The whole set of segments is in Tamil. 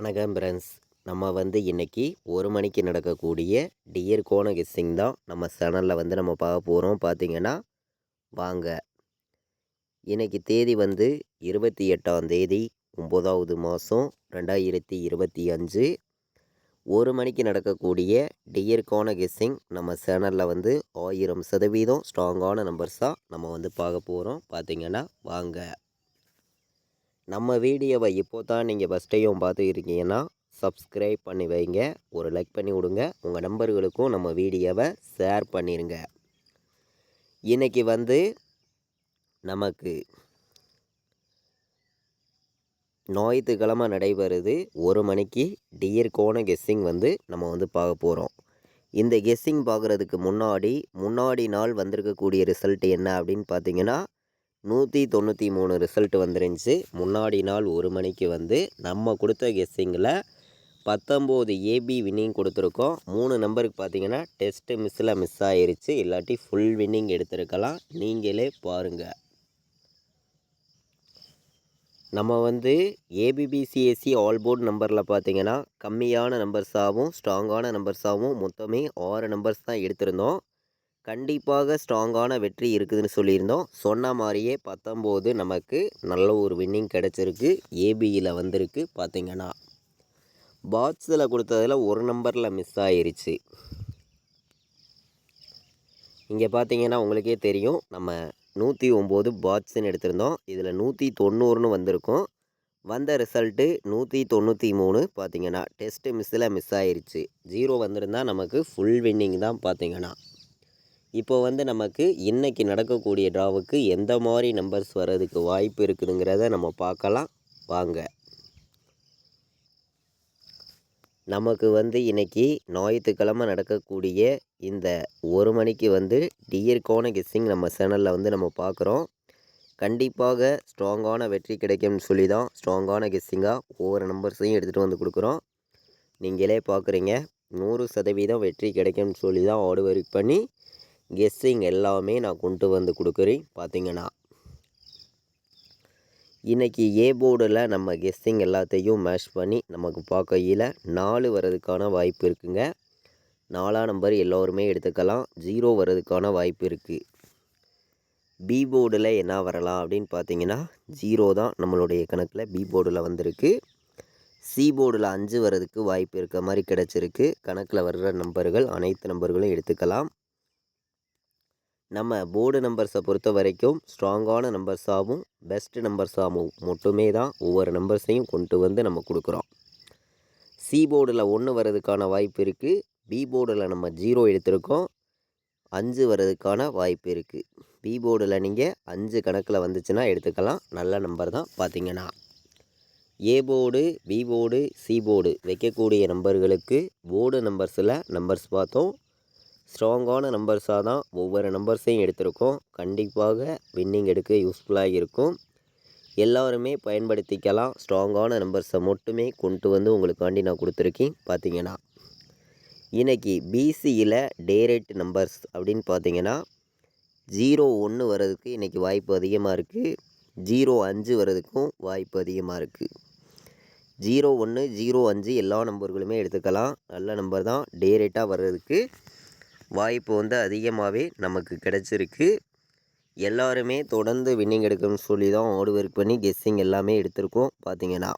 வணக்கம் ஃப்ரெண்ட்ஸ். நம்ம இன்னைக்கு 1 மணிக்கு நடக்கக்கூடிய டியர் கோண கெஸ்ஸிங் தான் நம்ம சேனலில் நம்ம பார்க்க போகிறோம். பார்த்தீங்கன்னா வாங்க. இன்னைக்கு தேதி 28ஆம் தேதி 9வது மாதம் 2025. 1 மணிக்கு நடக்கக்கூடிய டியர் கோண கெஸ்ஸிங் நம்ம சேனலில் 1000% ஸ்ட்ராங்கான நம்பர்ஸாக நம்ம பார்க்க போகிறோம். பார்த்தீங்கன்னா வாங்க. நம்ம வீடியோவை இப்போ தான் நீங்கள் ஃபஸ்ட் டைம் பார்த்து இருக்கீங்கன்னா சப்ஸ்கிரைப் பண்ணி வைங்க, ஒரு லைக் பண்ணி விடுங்க, உங்கள் நண்பர்களுக்கும் நம்ம வீடியோவை ஷேர் பண்ணிடுங்க. இன்றைக்கி நமக்கு ஞாயிற்றுக்கிழமை நடைபெறுது. 1 மணிக்கு டியர் கோண கெஸ்ஸிங் நம்ம பார்க்க போகிறோம். இந்த கெஸ்ஸிங் பார்க்குறதுக்கு முன்னாடி நாள் வந்திருக்கக்கூடிய ரிசல்ட் என்ன அப்படின்னு பார்த்தீங்கன்னா 193 ரிசல்ட் வந்துருந்துச்சு. முன்னாடி நாள் 1 மணிக்கு நம்ம கொடுத்த கெஸ்ஸிங்கில் 19 ஏபி வின்னிங் கொடுத்துருக்கோம். 3 நம்பருக்கு பார்த்தீங்கன்னா டெஸ்ட்டு மிஸ் ஆயிருச்சு, இல்லாட்டி ஃபுல் வின்னிங் எடுத்திருக்கலாம். நீங்களே பாருங்கள். நம்ம ஏபிபிசிஎஸ்சி ஆல் போர்டு நம்பரில் பார்த்தீங்கன்னா கம்மியான நம்பர்ஸாகவும் ஸ்ட்ராங்கான நம்பர்ஸாகவும் மொத்தமே 6 நம்பர்ஸ் தான் எடுத்திருந்தோம். கண்டிப்பாக ஸ்ட்ராங்கான வெற்றி இருக்குதுன்னு சொல்லியிருந்தோம். சொன்ன மாதிரியே 19 நமக்கு நல்ல ஒரு வின்னிங் கிடச்சிருக்கு. ஏபியில் வந்திருக்கு. பார்த்திங்கன்னா பாட்ஸில் கொடுத்ததில் ஒரு நம்பரில் மிஸ் ஆயிருச்சு. இங்கே பார்த்தீங்கன்னா உங்களுக்கே தெரியும், நம்ம 109 பாட்ஸ்ன்னு எடுத்திருந்தோம். இதில் 190ன்னு வந்திருக்கும். வந்த ரிசல்ட்டு 193. பார்த்திங்கன்னா டெஸ்ட்டு மிஸ் ஆயிருச்சு. 0 வந்திருந்தால் நமக்கு ஃபுல் வின்னிங் தான். பார்த்திங்கன்னா இப்போ நமக்கு இன்றைக்கி நடக்கக்கூடிய ட்ராவுக்கு எந்த மாதிரி நம்பர்ஸ் வர்றதுக்கு வாய்ப்பு இருக்குதுங்கிறத நம்ம பார்க்கலாம் வாங்க. நமக்கு இன்றைக்கி ஞாயிற்றுக்கிழமை நடக்கக்கூடிய இந்த 1 மணிக்கு டியர் கோண கெஸ்ஸிங் நம்ம சேனலில் நம்ம பார்க்குறோம். கண்டிப்பாக ஸ்ட்ராங்கான வெற்றி கிடைக்கும்னு சொல்லி தான் ஸ்ட்ராங்கான கெஸ்ஸிங்காக ஒவ்வொரு நம்பர்ஸையும் எடுத்துகிட்டு கொடுக்குறோம். நீங்களே பார்க்குறீங்க, 100% வெற்றி கிடைக்கும்னு சொல்லி தான் ஆர்டர் ஒர்க் பண்ணி கெஸ்ஸிங் எல்லாமே நான் கொண்டு கொடுக்குறேன். பார்த்திங்கன்னா இன்றைக்கி ஏ போர்டில் நம்ம கெஸ்ஸிங் எல்லாத்தையும் மேஷ் பண்ணி நமக்கு பார்க்கையில் 4 வர்றதுக்கான வாய்ப்பு இருக்குங்க. 4ஆம் நம்பர் எல்லோருமே எடுத்துக்கலாம். 0 வர்றதுக்கான வாய்ப்பு இருக்குது. பி போர்டில் என்ன வரலாம் அப்படின்னு பார்த்தீங்கன்னா 0 தான் நம்மளுடைய கணக்கில் பி போர்டில் வந்திருக்கு. சி போர்டில் 5 வர்றதுக்கு வாய்ப்பு இருக்க மாதிரி கிடச்சிருக்கு. கணக்கில் வர்ற நம்பர்கள் அனைத்து நம்பர்களும் எடுத்துக்கலாம். நம்ம போர்டு நம்பர்ஸை பொறுத்த வரைக்கும் ஸ்ட்ராங்கான நம்பர்ஸாகவும் பெஸ்ட் நம்பர்ஸாகவும் மட்டுமே தான் ஒவ்வொரு நம்பர்ஸையும் கொண்டு நம்ம கொடுக்குறோம். சி போர்டில் 1 வர்றதுக்கான வாய்ப்பு இருக்குது. பி போர்டில் நம்ம 0 எடுத்திருக்கோம். 5 வர்றதுக்கான வாய்ப்பு இருக்குது. பி போர்டில் நீங்கள் 5 கணக்கில் வந்துச்சுன்னா எடுத்துக்கலாம். நல்ல நம்பர் தான். பார்த்திங்கன்னா A board, B board, C board வைக்கக்கூடிய நம்பர்களுக்கு போர்டு நம்பர்ஸில் நம்பர்ஸ் பார்த்தோம். ஸ்ட்ராங்கான நம்பர்ஸாக தான் ஒவ்வொரு நம்பர்ஸையும் எடுத்திருக்கோம். கண்டிப்பாக வின்னிங் எடுக்க யூஸ்ஃபுல்லாக இருக்கும். எல்லோருமே பயன்படுத்திக்கலாம். ஸ்ட்ராங்கான நம்பர்ஸை மட்டுமே கொண்டு உங்களுக்காண்டி நான் கொடுத்துருக்கேன். பார்த்திங்கன்னா இன்றைக்கி பிசியில் டேரேட் நம்பர்ஸ் அப்படின்னு பார்த்தீங்கன்னா 01 வர்றதுக்கு இன்றைக்கி வாய்ப்பு அதிகமாக இருக்குது. 05 வர்றதுக்கும் வாய்ப்பு அதிகமாக இருக்குது. 01, 05 எல்லா நம்பர்களுமே எடுத்துக்கலாம். நல்ல நம்பர் தான். டேரேட்டாக வர்றதுக்கு வாய்ப்பு அதிகமாகவே நமக்கு கிடச்சிருக்கு. எல்லாருமே தொடர்ந்து வின்னிங் எடுக்கணும்னு சொல்லி தான் ஆர்டர் ஒர்க் பண்ணி கெஸ்ஸிங் எல்லாமே எடுத்திருக்கோம். பார்த்திங்கன்னா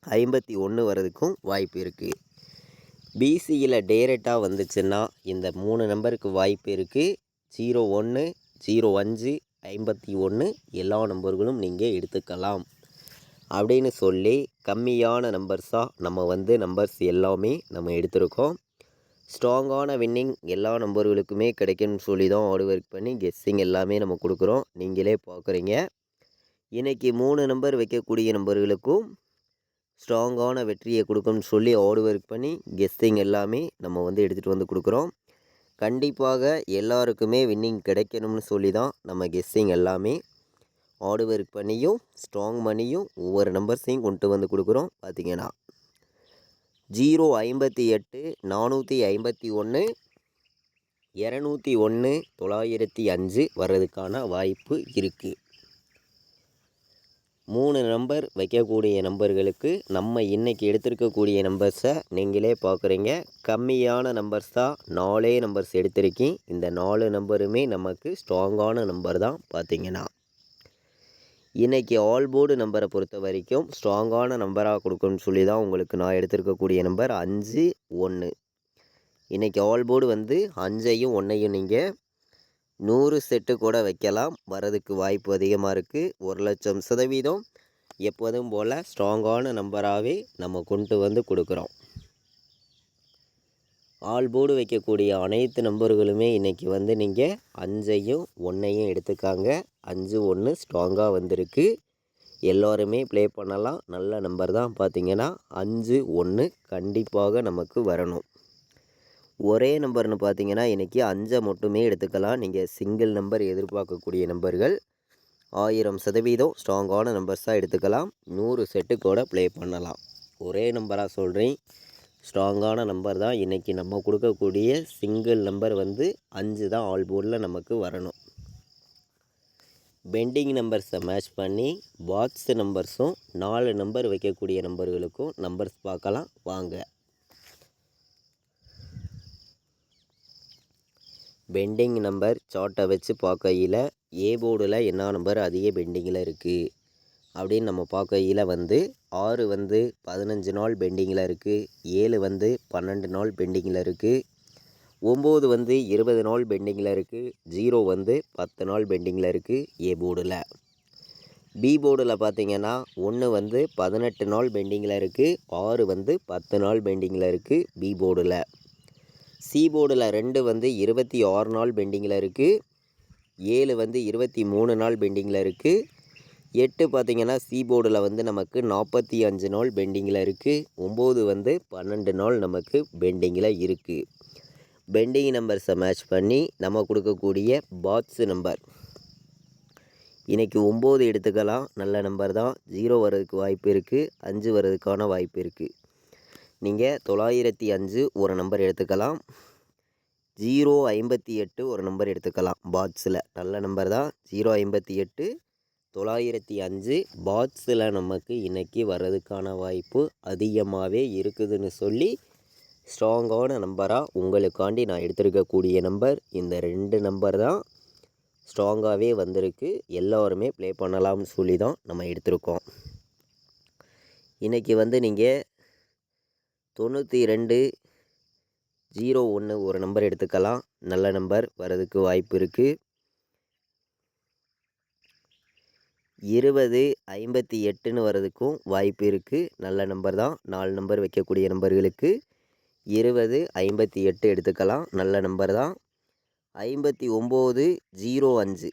51 வர்றதுக்கும் வாய்ப்பு இருக்குது. பிசியில் டேரேட்டாக வந்துச்சுன்னா இந்த 3 நம்பருக்கு வாய்ப்பு இருக்குது. 01, 05, 51 எல்லா நம்பர்களும் நீங்கள் எடுத்துக்கலாம் அப்படின்னு சொல்லி கம்மியான நம்பர்ஸாக நம்ம நம்பர்ஸ் எல்லாமே நம்ம எடுத்திருக்கோம். ஸ்ட்ராங்கான வின்னிங் எல்லா நம்பர்களுக்குமே கிடைக்கும்னு சொல்லி தான் ஆர்டர் ஒர்க் பண்ணி கெஸ்ஸிங் எல்லாமே நம்ம கொடுக்குறோம். நீங்களே பார்க்குறீங்க. இன்றைக்கி 3 நம்பர் வைக்கக்கூடிய நம்பர்களுக்கும் ஸ்ட்ராங்கான வெற்றியை கொடுக்கும்னு சொல்லி ஆர்டர் ஒர்க் பண்ணி கெஸ்ஸிங் எல்லாமே நம்ம எடுத்துகிட்டு கொடுக்குறோம். கண்டிப்பாக எல்லாருக்குமே வின்னிங் கிடைக்கணும்னு சொல்லி தான் நம்ம கெஸ்ஸிங் எல்லாமே ஆர்டர் ஒர்க் பண்ணியும் ஸ்ட்ராங் பண்ணியும் ஒவ்வொரு நம்பர்ஸையும் கொண்டு கொடுக்குறோம். பார்த்திங்கன்னா 058, 451, 201, 905 வர்றதுக்கான வாய்ப்பு இருக்குது. 3 நம்பர் வைக்கக்கூடிய நம்பர்களுக்கு நம்ம இன்றைக்கி எடுத்திருக்கக்கூடிய நம்பர்ஸை நீங்களே பார்க்குறீங்க. கம்மியான நம்பர்ஸ் தான் 4 நம்பர்ஸ் எடுத்திருக்கேன். இந்த 4 நம்பருமே நமக்கு ஸ்ட்ராங்கான நம்பர் தான். பார்த்திங்கன்னா இன்றைக்கி ஆல் போர்டு நம்பரை பொறுத்த வரைக்கும் ஸ்ட்ராங்கான நம்பராக கொடுக்கணும்னு சொல்லி தான் உங்களுக்கு நான் எடுத்திருக்கக்கூடிய நம்பர் 5 1. இன்றைக்கி ஆல் போர்டு வந்து 5ஐயும் 1ஐயும் நீங்கள் 100 செட்டு கூட வைக்கலாம். வரதுக்கு வாய்ப்பு அதிகமாக இருக்குது. 1,00,000% எப்போதும் போல் ஸ்ட்ராங்கான நம்பராகவே நம்ம கொண்டு வந்து கொடுக்குறோம். ஆல் போர்டு வைக்கக்கூடிய அனைத்து நம்பர்களுமே இன்றைக்கி வந்து நீங்கள் 5ஐயும் 1ஐயும் எடுத்துக்காங்க. 5 1 ஸ்ட்ராங்காக வந்திருக்கு. எல்லோருமே ப்ளே பண்ணலாம். நல்ல நம்பர் தான். பார்த்திங்கன்னா 5 1 கண்டிப்பாக நமக்கு வரணும். ஒரே நம்பர்னு பார்த்தீங்கன்னா இன்றைக்கி 5 மட்டுமே எடுத்துக்கலாம். நீங்கள் சிங்கிள் நம்பர் எதிர்பார்க்கக்கூடிய நம்பர்கள் 1000% ஸ்ட்ராங்கான நம்பர்ஸாக எடுத்துக்கலாம். 100 செட்டு கூட ப்ளே பண்ணலாம். ஒரே நம்பராக சொல்கிறேன். ஸ்ட்ராங்கான நம்பர் தான். இன்றைக்கி நம்ம கொடுக்கக்கூடிய சிங்கிள் நம்பர் வந்து 5 தான் ஆல் போர்டில் நமக்கு வரணும். பெண்டிங் நம்பர்ஸை மேட்ச் பண்ணி பாக்ஸ் நம்பர்ஸும் 4 நம்பர் வைக்கக்கூடிய நம்பர்களுக்கும் நம்பர்ஸ் பார்க்கலாம் வாங்க. பெண்டிங் நம்பர் சார்ட்டை வச்சு பார்க்கையில் ஏ போர்டில் என்ன நம்பர் அதிக பெண்டிங்கில் இருக்குது அப்படின்னு நம்ம பார்க்கையில் வந்து 6 வந்து 15 நாள் பெண்டிங்கில் இருக்குது. 7 வந்து 12 நாள் பெண்டிங்கில் இருக்குது. 9 வந்து 20 நாள் பெண்டிங்கில் இருக்குது. 0 வந்து 10 நாள் பெண்டிங்கில் இருக்குது ஏ போர்டில். பி போர்டில் பார்த்திங்கன்னா 1 வந்து 18 நாள் பெண்டிங்கில் இருக்குது. 6 வந்து 10 நாள் பெண்டிங்கில் இருக்குது பி போர்டில். சி போர்டில் 2 வந்து 26 நாள் பெண்டிங்கில் இருக்குது. 7 வந்து 23 நாள் பெண்டிங்கில் இருக்குது. 8 பார்த்திங்கன்னா சி போர்டில் வந்து நமக்கு 45 நாள் பெண்டிங்கில் இருக்குது. 9 வந்து 12 நாள் நமக்கு பெண்டிங்கில் இருக்குது. பெண்டிங் நம்பர்ஸை மேட்ச் பண்ணி நம்ம கொடுக்கக்கூடிய பாக்ஸ் நம்பர் இன்றைக்கி 9 எடுத்துக்கலாம். நல்ல நம்பர் தான். 0 வர்றதுக்கு வாய்ப்பு இருக்குது. 5 வர்றதுக்கான வாய்ப்பு இருக்குது. நீங்கள் 905 ஒரு நம்பர் எடுத்துக்கலாம். 058 ஒரு நம்பர் எடுத்துக்கலாம். பாக்ஸில் நல்ல நம்பர் தான். 058 905 பாக்ஸில் நமக்கு இன்றைக்கி வர்றதுக்கான வாய்ப்பு அதிகமாகவே இருக்குதுன்னு சொல்லி ஸ்ட்ராங்கான நம்பராக உங்களுக்காண்டி நான் எடுத்திருக்கக்கூடிய நம்பர் இந்த 2 நம்பர் தான் ஸ்ட்ராங்காகவே வந்திருக்கு. எல்லோருமே ப்ளே பண்ணலாம்னு சொல்லி தான் நம்ம எடுத்திருக்கோம். இன்றைக்கி வந்து நீங்கள் 92 01 ஒரு நம்பர் எடுத்துக்கலாம். நல்ல நம்பர் வரதுக்கு வாய்ப்பு இருக்குது. 20 58ன்னு வர்றதுக்கும் வாய்ப்பு இருக்குது. நல்ல நம்பர் தான். 4 நம்பர் வைக்கக்கூடிய நம்பர்களுக்கு 20 58 எடுத்துக்கலாம். நல்ல நம்பர் தான். 59 05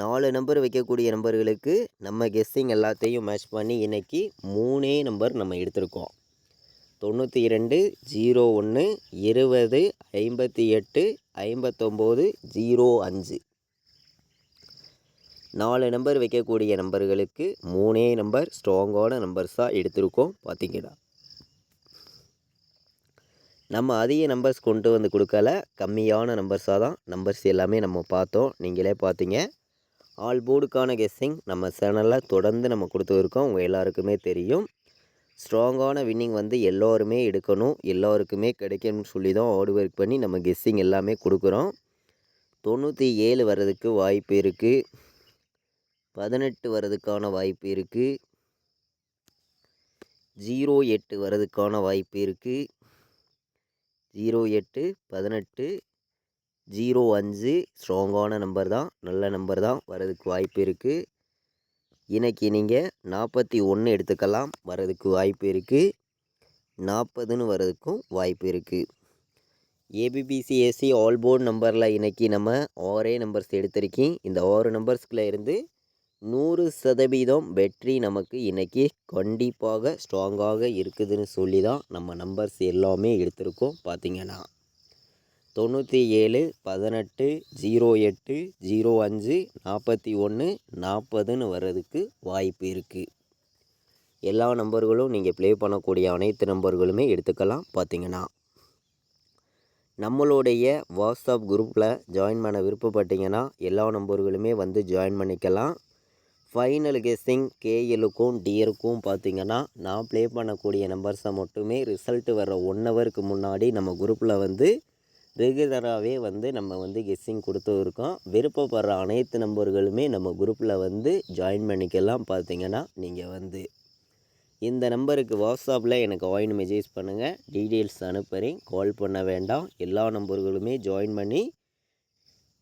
4 நம்பர் வைக்கக்கூடிய நம்பர்களுக்கு நம்ம கெஸ்ஸிங் எல்லாத்தையும் மேட்ச் பண்ணி இன்றைக்கி 3 நம்பர் நம்ம எடுத்திருக்கோம். 92 01 20 58 59 05 4 நம்பர் வைக்கக்கூடிய நம்பர்களுக்கு 3 நம்பர் ஸ்ட்ராங்கான நம்பர்ஸாக எடுத்திருக்கோம். பார்த்திங்கன்னா நம்ம அதிக நம்பர்ஸ் கொண்டு வந்து கொடுக்கல. கம்மியான நம்பர்ஸாக தான் நம்பர்ஸ் எல்லாமே நம்ம பார்த்தோம். நீங்களே பார்த்தீங்க. ஆல் போர்டுக்கான கெஸ்ஸிங் நம்ம சேனலில் தொடர்ந்து நம்ம கொடுத்துருக்கோம். உங்கள் எல்லாருக்குமே தெரியும். ஸ்ட்ராங்கான வின்னிங் வந்து எல்லோருமே எடுக்கணும், எல்லோருக்குமே கிடைக்கணும்னு சொல்லி தான் ஹார்ட் ஒர்க் பண்ணி நம்ம கெஸ்ஸிங் எல்லாமே கொடுக்குறோம். 97 வர்றதுக்கு வாய்ப்பு இருக்குது. 18 வர்றதுக்கான வாய்ப்பு இருக்குது. 08 வர்றதுக்கான வாய்ப்பு இருக்குது. 08 18 05 ஸ்ட்ராங்கான நம்பர் தான். நல்ல நம்பர் தான். வரதுக்கு வாய்ப்பு இருக்குது. இன்றைக்கி நீங்கள் 41 எடுத்துக்கலாம். வரதுக்கு வாய்ப்பு இருக்குது. 40ன்னு வரதுக்கும் வாய்ப்பு இருக்குது. ஏபிபிசிஎஸ்சி ஆல் போர்டு நம்பரில் இன்றைக்கி நம்ம 6 நம்பர்ஸ் எடுத்திருக்கேன். இந்த 6 நம்பர்ஸ்குள்ளே இருந்து 100% வெற்றி நமக்கு இன்றைக்கி கண்டிப்பாக ஸ்ட்ராங்காக இருக்குதுன்னு சொல்லி தான் நம்ம நம்பர்ஸ் எல்லாமே எடுத்திருக்கோம். பார்த்திங்கன்னா 97 18 08 05 41 40ன்னு வர்றதுக்கு வாய்ப்பு இருக்குது. எல்லா நம்பர்களும் நீங்கள் ப்ளே பண்ணக்கூடிய அனைத்து நம்பர்களுமே எடுத்துக்கலாம். பார்த்திங்கன்னா நம்மளுடைய வாட்ஸ்அப் குரூப்பில் ஜாயின் பண்ண விருப்பப்பட்டீங்கன்னா எல்லா நம்பர்களுமே வந்து ஜாயின் பண்ணிக்கலாம். ஃபைனல் கெஸ்ஸிங் கேஎலுக்கும் டியருக்கும் பார்த்தீங்கன்னா நான் ப்ளே பண்ணக்கூடிய நம்பர்ஸை மட்டுமே ரிசல்ட்டு வர 1 ஹவருக்கு முன்னாடி நம்ம குரூப்பில் வந்து ரெகுலராகவே வந்து நம்ம வந்து கெஸ்ஸிங் கொடுத்து இருக்கோம். விருப்பப்படுற அனைத்து நம்பர்களுமே நம்ம குரூப்பில் வந்து ஜாயின் பண்ணிக்கலாம். பார்த்தீங்கன்னா நீங்கள் வந்து இந்த நம்பருக்கு வாட்ஸ்அப்பில் எனக்கு வாய்ஸ் மெசேஜ் பண்ணுங்கள், டீட்டெயில்ஸ் அனுப்புகிறேன். கால் பண்ண வேண்டாம். எல்லா நம்பர்களுமே ஜாயின் பண்ணி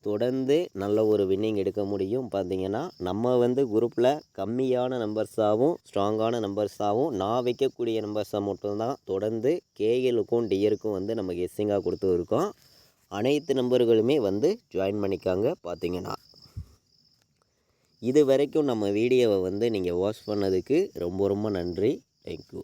தொடர்ந்து நல்ல ஒரு வின்னிங் எடுக்க முடியும். பார்த்தீங்கன்னா நம்ம வந்து குரூப்பில் கம்மியான நம்பர்ஸாகவும் ஸ்ட்ராங்கான நம்பர்ஸாகவும் நான் வைக்கக்கூடிய நம்பர்ஸை மட்டும்தான் தொடர்ந்து கேஎலுக்கும் டியருக்கும் வந்து நம்ம கெஸ்ஸிங்காக கொடுத்து இருக்கோம். அனைத்து நம்பர்களுமே வந்து ஜாயின் பண்ணிக்காங்க. பார்த்தீங்கன்னா இது வரைக்கும் நம்ம வீடியோவை வந்து நீங்கள் வாட்ச் பண்ணதுக்கு ரொம்ப ரொம்ப நன்றி. தேங்க்யூ.